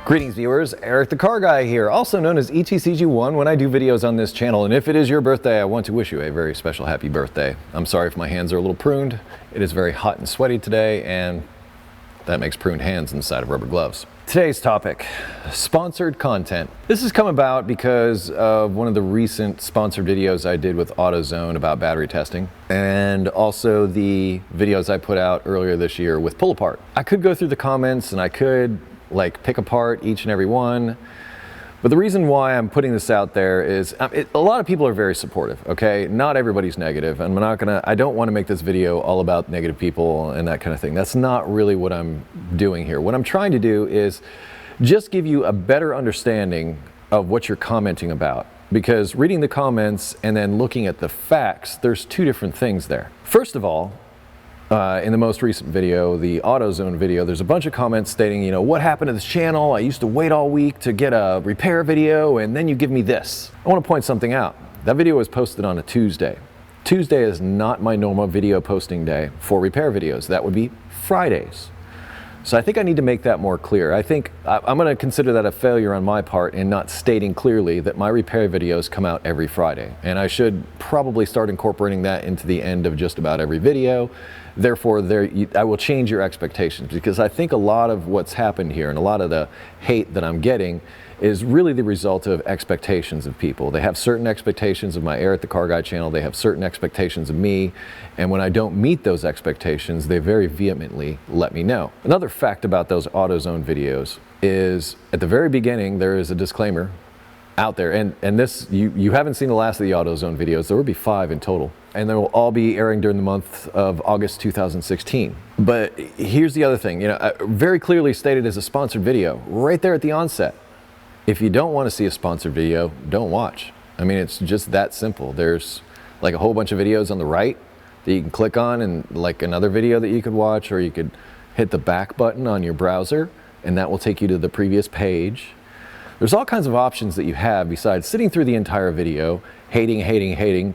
Greetings viewers, Eric the Car Guy here, also known as ETCG1 when I do videos on this channel. And if it is your birthday, I want to wish you a very special happy birthday. I'm sorry if my hands are a little pruned. It is very hot and sweaty today, and that makes pruned hands inside of rubber gloves. Today's topic, sponsored content. This has come about because of one of the recent sponsored videos I did with AutoZone about battery testing, and also the videos I put out earlier this year with Pull Apart. I could go through the comments and I could pick apart each and every one. But the reason why I'm putting this out there is a lot of people are very supportive, okay? Not everybody's negative, and I don't want to make this video all about negative people and that kind of thing. That's not really what I'm doing here. What I'm trying to do is just give you a better understanding of what you're commenting about. Because reading the comments and then looking at the facts, there's two different things there. First of all, in the most recent video, the AutoZone video, there's a bunch of comments stating, you know, what happened to this channel? I used to wait all week to get a repair video, and then you give me this. I want to point something out. That video was posted on a Tuesday. Tuesday is not my normal video posting day for repair videos. That would be Fridays. So I think I need to make that more clear. I think I'm going to consider that a failure on my part in not stating clearly that my repair videos come out every Friday. And I should probably start incorporating that into the end of just about every video. Therefore, I will change your expectations, because I think a lot of what's happened here and a lot of the hate that I'm getting is really the result of expectations of people. They have certain expectations of my Eric the Car Guy channel, they have certain expectations of me, and when I don't meet those expectations, they very vehemently let me know. Another fact about those AutoZone videos is at the very beginning there is a disclaimer out there, and this, you haven't seen the last of the AutoZone videos. There will be 5 in total, and they will all be airing during the month of August 2016. But here's the other thing, you know, very clearly stated as a sponsored video right there at the onset. If you don't want to see a sponsored video, don't watch. I mean, it's just that simple. There's like a whole bunch of videos on the right that you can click on, and like another video that you could watch, or you could hit the back button on your browser and that will take you to the previous page. There's all kinds of options that you have besides sitting through the entire video, hating,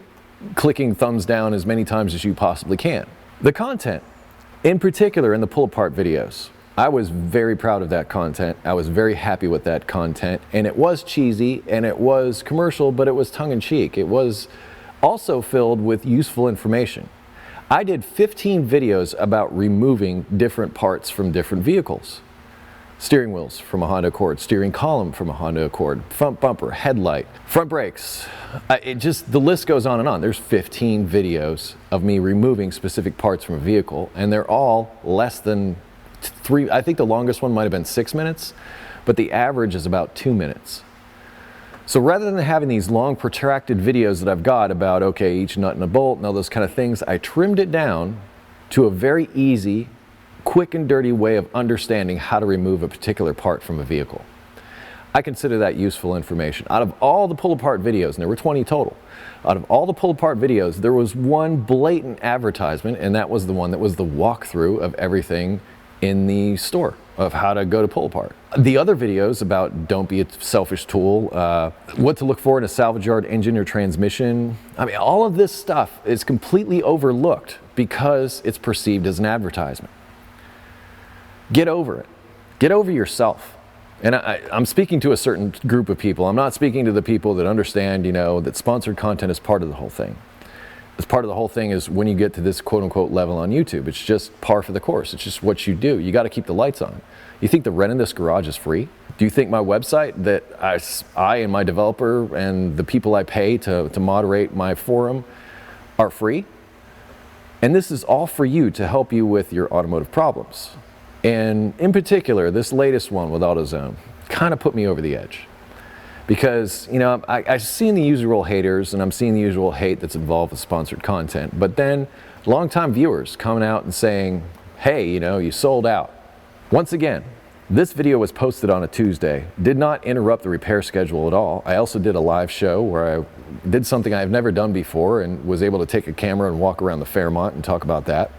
clicking thumbs down as many times as you possibly can. The content, in particular in the pull apart videos, I was very proud of that content. I was very happy with that content, and it was cheesy and it was commercial, but it was tongue-in-cheek. It was also filled with useful information. I did 15 videos about removing different parts from different vehicles. Steering wheels from a Honda Accord, steering column from a Honda Accord, front bumper, headlight, front brakes. The list goes on and on. There's 15 videos of me removing specific parts from a vehicle, and they're all less than 3. I think the longest one might have been 6 minutes, but the average is about 2 minutes. So rather than having these long protracted videos that I've got about, okay, each nut and a bolt and all those kind of things, I trimmed it down to a very easy, quick and dirty way of understanding how to remove a particular part from a vehicle. I consider that useful information. Out of all the pull apart videos, and there were 20 total, out of all the pull apart videos, there was one blatant advertisement, and that was the one that was the walkthrough of everything in the store of how to go to pull apart. The other videos about don't be a selfish tool, what to look for in a salvage yard engine or transmission, I mean, all of this stuff is completely overlooked because it's perceived as an advertisement. Get over it. Get over yourself. And I'm speaking to a certain group of people. I'm not speaking to the people that understand, you know, that sponsored content is part of the whole thing. It's part of the whole thing is when you get to this quote-unquote level on YouTube. It's just par for the course. It's just what you do. You got to keep the lights on. You think the rent in this garage is free? Do you think my website that I and my developer and the people I pay to moderate my forum are free? And this is all for you to help you with your automotive problems. And in particular, this latest one with AutoZone kind of put me over the edge. Because, you know, I've seen the usual haters and I'm seeing the usual hate that's involved with sponsored content. But then longtime viewers coming out and saying, hey, you know, you sold out. Once again, this video was posted on a Tuesday, did not interrupt the repair schedule at all. I also did a live show where I did something I've never done before and was able to take a camera and walk around the Fairmont and talk about that.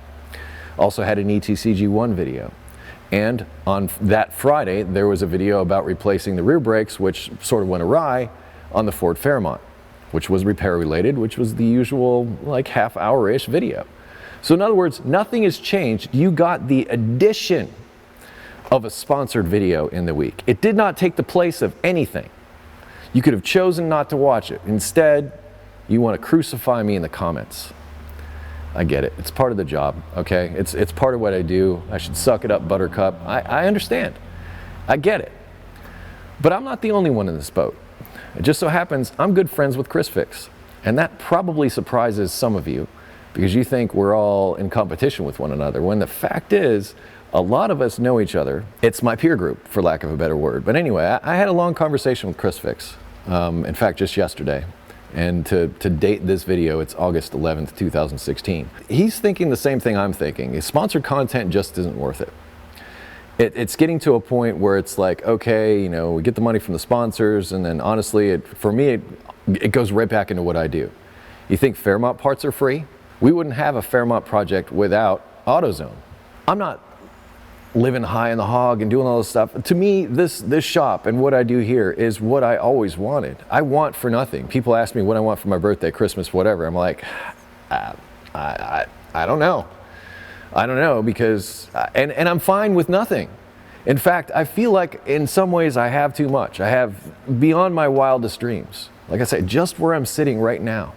Also had an ETCG1 video. And on that Friday, there was a video about replacing the rear brakes, which sort of went awry on the Ford Fairmont, which was repair related, which was the usual like half-hour-ish video. So in other words, nothing has changed. You got the addition of a sponsored video in the week. It did not take the place of anything. You could have chosen not to watch it. Instead, you want to crucify me in the comments. I get it. It's part of the job, okay? It's part of what I do. I should suck it up, buttercup. I understand. I get it. But I'm not the only one in this boat. It just so happens I'm good friends with Chris Fix. And that probably surprises some of you because you think we're all in competition with one another, when the fact is, a lot of us know each other. It's my peer group, for lack of a better word. But anyway, I had a long conversation with Chris Fix, in fact, just yesterday. And to date this video, it's August 11th, 2016. He's thinking the same thing I'm thinking. Sponsored content just isn't worth it. It's getting to a point where it's like, okay, you know, we get the money from the sponsors, and then honestly, for me, it goes right back into what I do. You think Fairmont parts are free? We wouldn't have a Fairmont project without AutoZone. I'm not living high in the hog and doing all this stuff. To me, this shop and what I do here is what I always wanted. I want for nothing. People ask me what I want for my birthday, Christmas, whatever. I'm like, I don't know. I don't know, because, and I'm fine with nothing. In fact, I feel like in some ways I have too much. I have beyond my wildest dreams. Like I said, just where I'm sitting right now.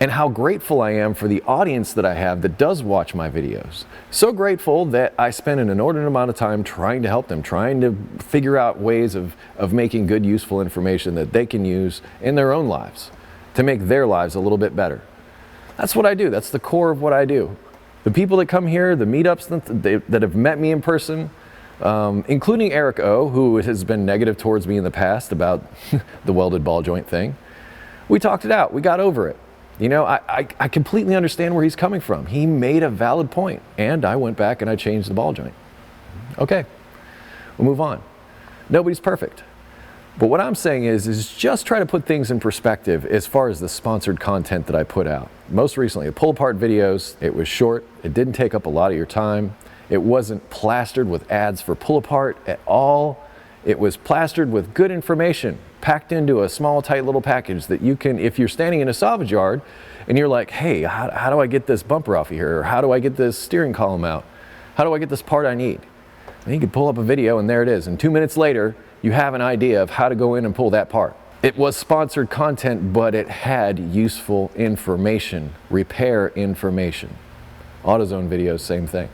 And how grateful I am for the audience that I have that does watch my videos. So grateful that I spend an inordinate amount of time trying to help them, trying to figure out ways of making good, useful information that they can use in their own lives to make their lives a little bit better. That's what I do. That's the core of what I do. The people that come here, the meetups that have met me in person, including Eric O, who has been negative towards me in the past about the welded ball joint thing, we talked it out. We got over it. You know, I completely understand where he's coming from. He made a valid point, and I went back and I changed the ball joint. Okay, we'll move on. Nobody's perfect. But what I'm saying is just try to put things in perspective as far as the sponsored content that I put out. Most recently, the pull-apart videos, it was short. It didn't take up a lot of your time. It wasn't plastered with ads for pull-apart at all. It was plastered with good information, packed into a small, tight little package that you can, if you're standing in a salvage yard and you're like, hey, how do I get this bumper off of here? Or how do I get this steering column out? How do I get this part I need? And you can pull up a video and there it is. And 2 minutes later, you have an idea of how to go in and pull that part. It was sponsored content, but it had useful information, repair information. AutoZone videos, same thing.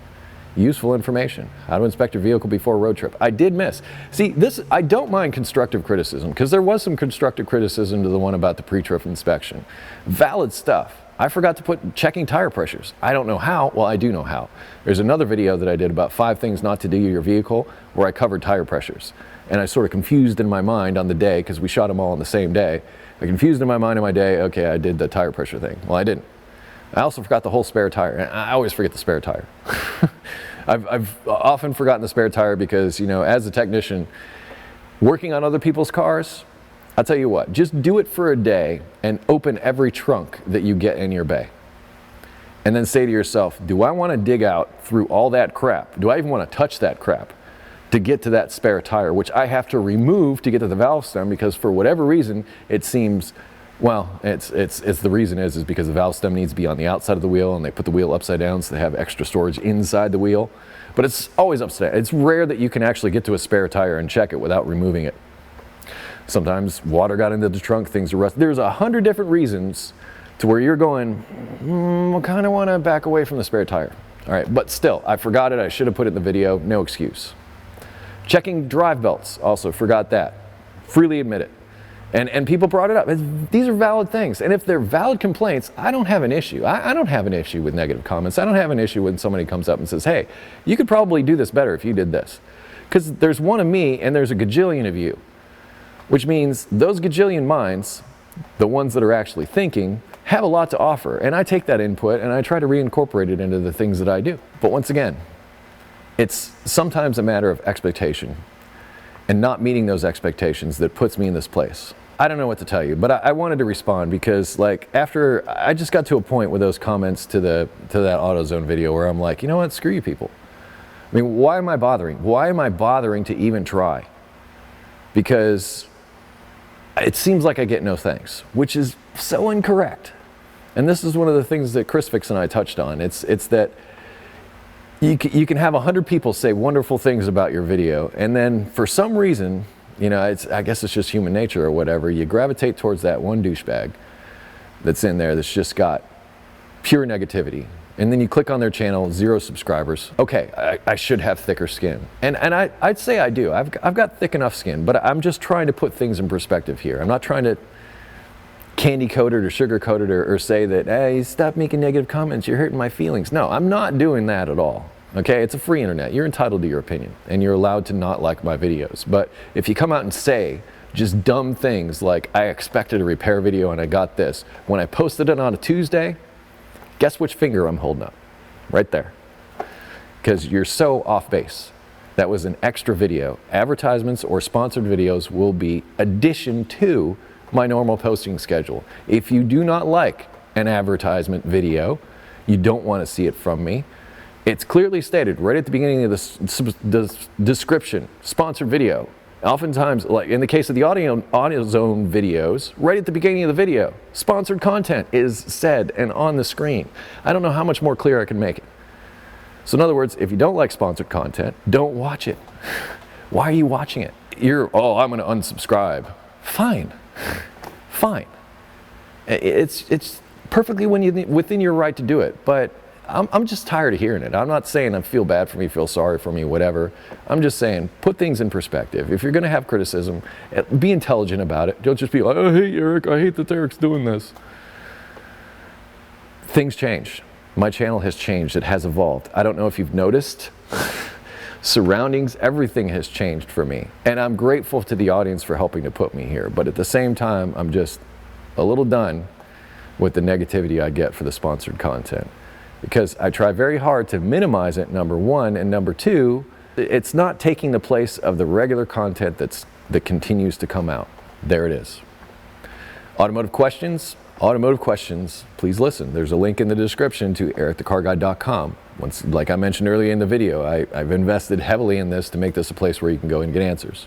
Useful information. How to inspect your vehicle before a road trip. I did miss. See, I don't mind constructive criticism, because there was some constructive criticism to the one about the pre-trip inspection. Valid stuff. I forgot to put checking tire pressures. I don't know how. Well, I do know how. There's another video that I did about 5 things not to do to your vehicle where I covered tire pressures. And I sort of confused in my mind on the day, because we shot them all on the same day. I confused in my mind on my day, okay, I did the tire pressure thing. Well, I didn't. I also forgot the whole spare tire. And I always forget the spare tire. I've often forgotten the spare tire because, you know, as a technician, working on other people's cars, I'll tell you what, just do it for a day and open every trunk that you get in your bay. And then say to yourself, do I want to dig out through all that crap? Do I even want to touch that crap to get to that spare tire, which I have to remove to get to the valve stem, because for whatever reason, it seems, well, it's the reason is because the valve stem needs to be on the outside of the wheel, and they put the wheel upside down so they have extra storage inside the wheel. But it's always upside down. It's rare that you can actually get to a spare tire and check it without removing it. Sometimes water got into the trunk, things are rusted. There's 100 different reasons to where you're going, I kind of want to back away from the spare tire. All right, but still, I forgot it. I should have put it in the video. No excuse. Checking drive belts, also forgot that. Freely admit it. And people brought it up. These are valid things. And if they're valid complaints, I don't have an issue. I don't have an issue with negative comments. I don't have an issue when somebody comes up and says, hey, you could probably do this better if you did this. Because there's one of me and there's a gajillion of you. Which means those gajillion minds, the ones that are actually thinking, have a lot to offer. And I take that input and I try to reincorporate it into the things that I do. But once again, it's sometimes a matter of expectation and not meeting those expectations that puts me in this place. I don't know what to tell you, but I wanted to respond because, like, after I just got to a point with those comments to that AutoZone video where I'm like, you know what, screw you people. I mean, why am I bothering? Why am I bothering to even try? Because it seems like I get no thanks, which is so incorrect. And this is one of the things that Chris Fix and I touched on. It's that You can have 100 people say wonderful things about your video, and then for some reason, you know, I guess it's just human nature or whatever, you gravitate towards that one douchebag that's in there that's just got pure negativity. And then you click on their channel, 0 subscribers. Okay, I should have thicker skin. And I'd say I do. I've got thick enough skin, but I'm just trying to put things in perspective here. I'm not trying to candy coat it or sugar coat it or say that, hey, stop making negative comments, you're hurting my feelings. No, I'm not doing that at all. Okay, it's a free internet. You're entitled to your opinion and you're allowed to not like my videos. But if you come out and say just dumb things like, I expected a repair video and I got this, when I posted it on a Tuesday, guess which finger I'm holding up? Right there. Because you're so off base. That was an extra video. Advertisements or sponsored videos will be addition to my normal posting schedule. If you do not like an advertisement video, you don't want to see it from me, it's clearly stated right at the beginning of the description, sponsored video. Oftentimes, like in the case of the AudioZone videos, right at the beginning of the video, sponsored content is said and on the screen. I don't know how much more clear I can make it. So in other words, if you don't like sponsored content, don't watch it. Why are you watching it? Oh, I'm going to unsubscribe. Fine. Fine. It's perfectly within your right to do it, but I'm just tired of hearing it. I'm not saying I feel bad for me, feel sorry for me, whatever. I'm just saying, put things in perspective. If you're going to have criticism, be intelligent about it. Don't just be like, oh, hey, Eric, I hate that Eric's doing this. Things change. My channel has changed. It has evolved. I don't know if you've noticed. Surroundings, everything has changed for me. And I'm grateful to the audience for helping to put me here. But at the same time, I'm just a little done with the negativity I get for the sponsored content. Because I try very hard to minimize it, number one, and number two, it's not taking the place of the regular content that continues to come out. There it is. Automotive questions, please listen. There's a link in the description to ericthecarguy.com. Like I mentioned earlier in the video, I've invested heavily in this to make this a place where you can go and get answers.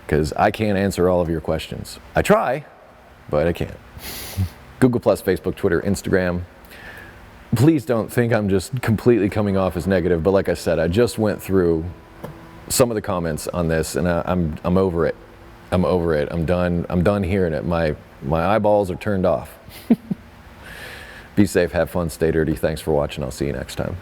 Because I can't answer all of your questions. I try, but I can't. Google+, Facebook, Twitter, Instagram. Please don't think I'm just completely coming off as negative, but like I said, I just went through some of the comments on this and I'm over it. I'm over it. I'm done hearing it. My eyeballs are turned off. Be safe, have fun, stay dirty. Thanks for watching. I'll see you next time.